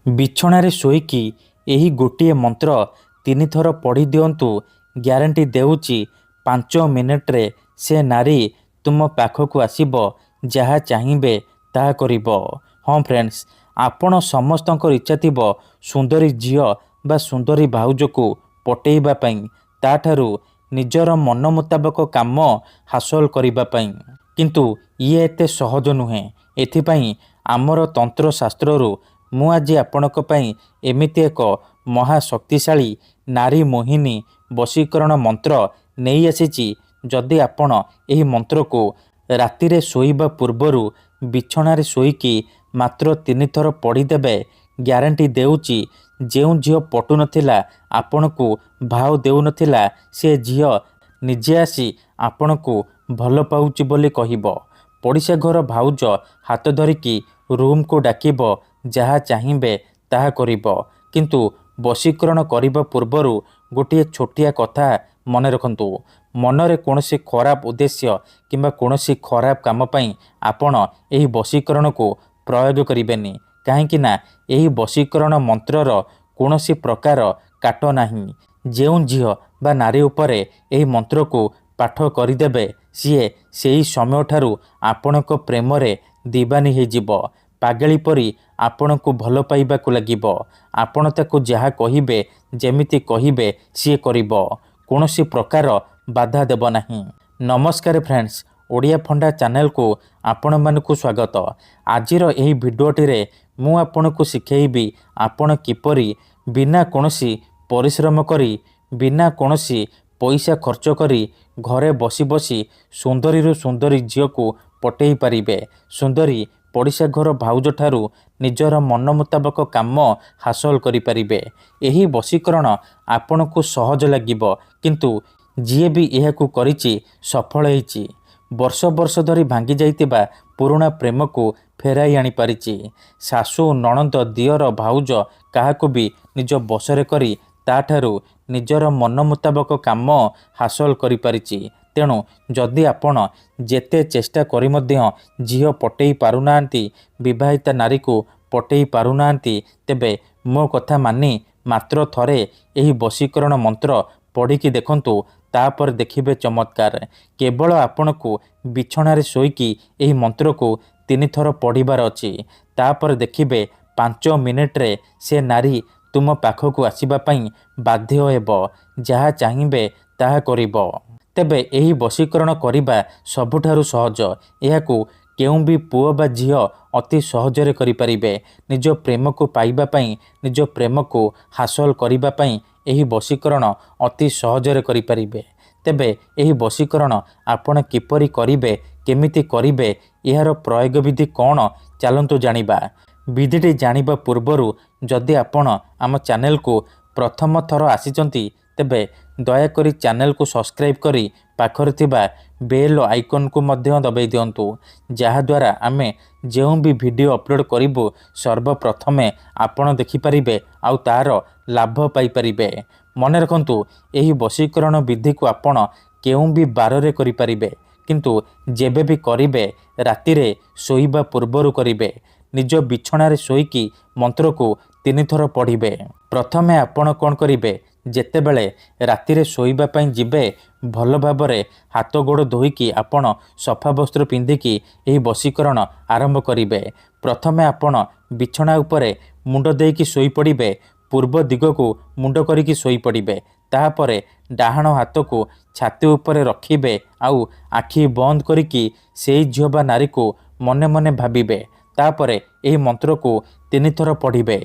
ବିଛଣାରେ ଶୋଇକି ଏହି ଗୋଟିଏ ମନ୍ତ୍ର 3 ଥର ପଢ଼ି ଦିଅନ୍ତୁ। ଗ୍ୟାରେଣ୍ଟି ଦେଉଛି 5 ମିନିଟ୍ରେ ସେ ନାରୀ ତୁମ ପାଖକୁ ଆସିବ। ଯାହା ଚାହିଁବେ ତାହା କରିବ। ହଁ ଫ୍ରେଣ୍ଡସ୍, ଆପଣ ସମସ୍ତଙ୍କର ଇଚ୍ଛା ଥିବ ସୁନ୍ଦରୀ ଝିଅ ବା ସୁନ୍ଦରୀ ଭାଉଜକୁ ପଟେଇବା ପାଇଁ, ତାଠାରୁ ନିଜର ମନ ମୁତାବକ କାମ ହାସଲ କରିବା ପାଇଁ। କିନ୍ତୁ ଇଏ ଏତେ ସହଜ ନୁହେଁ। ଏଥିପାଇଁ ଆମର ତନ୍ତ୍ରଶାସ୍ତ୍ରରୁ ମୁଁ ଆଜି ଆପଣଙ୍କ ପାଇଁ ଏମିତି ଏକ ମହାଶକ୍ତିଶାଳୀ ନାରୀ ମୋହିନୀ ବଶୀକରଣ ମନ୍ତ୍ର ନେଇ ଆସିଛି। ଯଦି ଆପଣ ଏହି ମନ୍ତ୍ରକୁ ରାତିରେ ଶୋଇବା ପୂର୍ବରୁ ବିଛଣାରେ ଶୋଇକି ମାତ୍ର 3 ଥର ପଢ଼ିଦେବେ, ଗ୍ୟାରେଣ୍ଟି ଦେଉଛି ଯେଉଁ ଝିଅ ପଟୁନଥିଲା, ଆପଣଙ୍କୁ ଭାଉ ଦେଉନଥିଲା, ସେ ଝିଅ ନିଜେ ଆସି ଆପଣଙ୍କୁ ଭଲ ପାଉଛି ବୋଲି କହିବ। ପଡ଼ିଶା ଘର ଭାଉଜ ହାତ ଧରିକି ରୁମ୍କୁ ଡାକିବ। ଯାହା ଚାହିଁବେ ତାହା କରିବ। କିନ୍ତୁ ବଶୀକରଣ କରିବା ପୂର୍ବରୁ ଗୋଟିଏ ଛୋଟିଆ କଥା ମନେ ରଖନ୍ତୁ। ମନରେ କୌଣସି ଖରାପ ଉଦ୍ଦେଶ୍ୟ କିମ୍ବା କୌଣସି ଖରାପ କାମ ପାଇଁ ଆପଣ ଏହି ବଶୀକରଣକୁ ପ୍ରୟୋଗ କରିବେନି। କାହିଁକି ନା ଏହି ବଶୀକରଣ ମନ୍ତ୍ରର କୌଣସି ପ୍ରକାର କାଟ ନାହିଁ। ଯେଉଁ ଝିଅ ବା ନାରୀ ଉପରେ ଏହି ମନ୍ତ୍ରକୁ ପାଠ କରିଦେବେ, ସିଏ ସେହି ସମୟଠାରୁ ଆପଣଙ୍କ ପ୍ରେମରେ ଦିବାନୀ ହୋଇଯିବ। ପାଗଳି ପରି ଆପଣଙ୍କୁ ଭଲ ପାଇବାକୁ ଲାଗିବ। ଆପଣ ତାକୁ ଯାହା କହିବେ, ଯେମିତି କହିବେ ସିଏ କରିବ। କୌଣସି ପ୍ରକାର ବାଧା ଦେବ ନାହିଁ। ନମସ୍କାର ଫ୍ରେଣ୍ଡସ୍, ଓଡ଼ିଆ ଫଣ୍ଡା ଚ୍ୟାନେଲକୁ ଆପଣମାନଙ୍କୁ ସ୍ୱାଗତ। ଆଜିର ଏହି ଭିଡ଼ିଓଟିରେ ମୁଁ ଆପଣଙ୍କୁ ଶିଖେଇବି ଆପଣ କିପରି ବିନା କୌଣସି ପରିଶ୍ରମ କରି, ବିନା କୌଣସି ପଇସା ଖର୍ଚ୍ଚ କରି ଘରେ ବସି ବସି ସୁନ୍ଦରୀରୁ ସୁନ୍ଦରୀ ଝିଅକୁ ପଟେଇ ପାରିବେ। ସୁନ୍ଦରୀ ପଡ଼ିଶା ଘର ଭାଉଜଠାରୁ ନିଜର ମନ ମୁତାବକ କାମ ହାସଲ କରିପାରିବେ। ଏହି ବଶୀକରଣ ଆପଣଙ୍କୁ ସହଜ ଲାଗିବ, କିନ୍ତୁ ଯିଏ ବି ଏହାକୁ କରିଛି ସଫଳ ହେଇଛି। ବର୍ଷ ବର୍ଷ ଧରି ଭାଙ୍ଗି ଯାଇଥିବା ପୁରୁଣା ପ୍ରେମକୁ ଫେରାଇ ଆଣିପାରିଛି। ଶାଶୁ, ନଣନ୍ଦ, ଦିଅର, ଭାଉଜ କାହାକୁ ବି ନିଜ ବଶରେ କରି ତାଠାରୁ ନିଜର ମନ ମୁତାବକ କାମ ହାସଲ କରିପାରିଛି। ତେଣୁ ଯଦି ଆପଣ ଯେତେ ଚେଷ୍ଟା କରି ମଧ୍ୟ ଝିଅ ପଟେଇ ପାରୁନାହାନ୍ତି, ବିବାହିତା ନାରୀକୁ ପଟେଇ ପାରୁନାହାନ୍ତି, ତେବେ ମୋ କଥା ମାନି ମାତ୍ର ଥରେ ଏହି ବଶୀକରଣ ମନ୍ତ୍ର ପଢ଼ିକି ଦେଖନ୍ତୁ। ତାପରେ ଦେଖିବେ ଚମତ୍କାର। କେବଳ ଆପଣଙ୍କୁ ବିଛଣାରେ ଶୋଇକି ଏହି ମନ୍ତ୍ରକୁ 3 ଥର ପଢ଼ିବାର ଅଛି। ତାପରେ ଦେଖିବେ 5 ମିନିଟ୍ରେ ସେ ନାରୀ ତୁମ ପାଖକୁ ଆସିବା ପାଇଁ ବାଧ୍ୟ ହେବ। ଯାହା ଚାହିଁବେ ତାହା କରିବ। ତେବେ ଏହି ବଶୀକରଣ କରିବା ସବୁଠାରୁ ସହଜ। ଏହାକୁ କେଉଁ ବି ପୁଅ ବା ଝିଅ ଅତି ସହଜରେ କରିପାରିବେ। ନିଜ ପ୍ରେମକୁ ପାଇବା ପାଇଁ, ନିଜ ପ୍ରେମକୁ ହାସଲ କରିବା ପାଇଁ ଏହି ବଶୀକରଣ ଅତି ସହଜରେ କରିପାରିବେ। ତେବେ ଏହି ବଶୀକରଣ ଆପଣ କିପରି କରିବେ, କେମିତି କରିବେ, ଏହାର ପ୍ରୟୋଗ ବିଧି କ'ଣ, ଚାଲନ୍ତୁ ଜାଣିବା। ବିଧିଟି ଜାଣିବା ପୂର୍ବରୁ ଯଦି ଆପଣ ଆମ ଚ୍ୟାନେଲକୁ ପ୍ରଥମ ଥର ଆସିଛନ୍ତି, ତେବେ ଦୟାକରି ଚ୍ୟାନେଲକୁ ସବସ୍କ୍ରାଇବ୍ କରି ପାଖରେ ଥିବା ବେଲ୍ ଆଇକନ୍କୁ ମଧ୍ୟ ଦବାଇ ଦିଅନ୍ତୁ। ଯାହାଦ୍ୱାରା ଆମେ ଯେଉଁ ବି ଭିଡ଼ିଓ ଅପଲୋଡ଼ କରିବୁ ସର୍ବପ୍ରଥମେ ଆପଣ ଦେଖିପାରିବେ ଆଉ ତାହାର ଲାଭ ପାଇପାରିବେ। ମନେ ରଖନ୍ତୁ, ଏହି ବଶୀକରଣ ବିଧିକୁ ଆପଣ କେଉଁ ବି ବାରରେ କରିପାରିବେ, କିନ୍ତୁ ଯେବେ ବି କରିବେ ରାତିରେ ଶୋଇବା ପୂର୍ବରୁ କରିବେ। ନିଜ ବିଛଣାରେ ଶୋଇକି ମନ୍ତ୍ରକୁ 3 ଥର ପଢ଼ିବେ। ପ୍ରଥମେ ଆପଣ କ'ଣ କରିବେ, ଯେତେବେଳେ ରାତିରେ ଶୋଇବା ପାଇଁ ଯିବେ, ଭଲ ଭାବରେ ହାତ ଗୋଡ଼ ଧୋଇକି ଆପଣ ସଫା ବସ୍ତ୍ର ପିନ୍ଧିକି ଏହି ବଶୀକରଣ ଆରମ୍ଭ କରିବେ। ପ୍ରଥମେ ଆପଣ ବିଛଣା ଉପରେ ମୁଣ୍ଡ ଦେଇକି ଶୋଇପଡ଼ିବେ। ପୂର୍ବ ଦିଗକୁ ମୁଣ୍ଡ କରିକି ଶୋଇପଡ଼ିବେ। ତାପରେ ଡାହାଣ ହାତକୁ ଛାତି ଉପରେ ରଖିବେ ଆଉ ଆଖି ବନ୍ଦ କରିକି ସେଇ ଝିଅ ବା ନାରୀକୁ ମନେ ମନେ ଭାବିବେ। ତାପରେ ଏହି ମନ୍ତ୍ରକୁ 3 ଥର ପଢ଼ିବେ।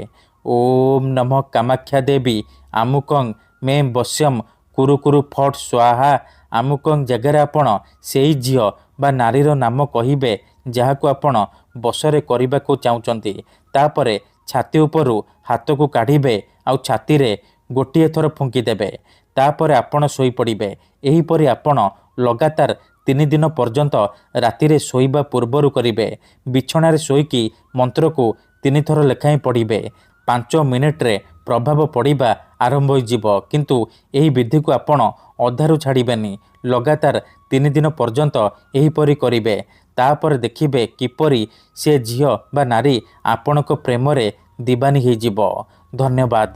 ଓମ୍ ନମଃ କାମାକ୍ଷା ଦେବୀ ଆମୁକଂ ମେ ବଶ୍ୟମ୍ କୁରୁ କୁରୁ ଫଟ୍ ସ୍ୱାହା। ଆମୁକଂ ଜାଗାରେ ଆପଣ ସେଇ ଝିଅ ବା ନାରୀର ନାମ କହିବେ ଯାହାକୁ ଆପଣ ବଶରେ କରିବାକୁ ଚାହୁଁଛନ୍ତି। ତାପରେ ଛାତି ଉପରୁ ହାତକୁ କାଢ଼ିବେ ଆଉ ଛାତିରେ ଗୋଟିଏ ଥର ଫୁଙ୍କିଦେବେ। ତାପରେ ଆପଣ ଶୋଇପଡ଼ିବେ। ଏହିପରି ଆପଣ ଲଗାତାର 3 ଦିନ ପର୍ଯ୍ୟନ୍ତ ରାତିରେ ଶୋଇବା ପୂର୍ବରୁ କରିବେ। ବିଛଣାରେ ଶୋଇକି ମନ୍ତ୍ରକୁ 3 ଥର ଲେଖାଏଁ ପଢ଼ିବେ। 5 ମିନିଟ୍ରେ ପ୍ରଭାବ ପଡ଼ିବା ଆରମ୍ଭ ହୋଇଯିବ। କିନ୍ତୁ ଏହି ବିଧିକୁ ଆପଣ ଅଧାରୁ ଛାଡ଼ିବେନି। ଲଗାତାର 3 ଦିନ ପର୍ଯ୍ୟନ୍ତ ଏହିପରି କରିବେ। ତାପରେ ଦେଖିବେ କିପରି ସେ ଝିଅ ବା ନାରୀ ଆପଣଙ୍କ ପ୍ରେମରେ ଦିବାନୀ ହେଇଯିବ। ଧନ୍ୟବାଦ।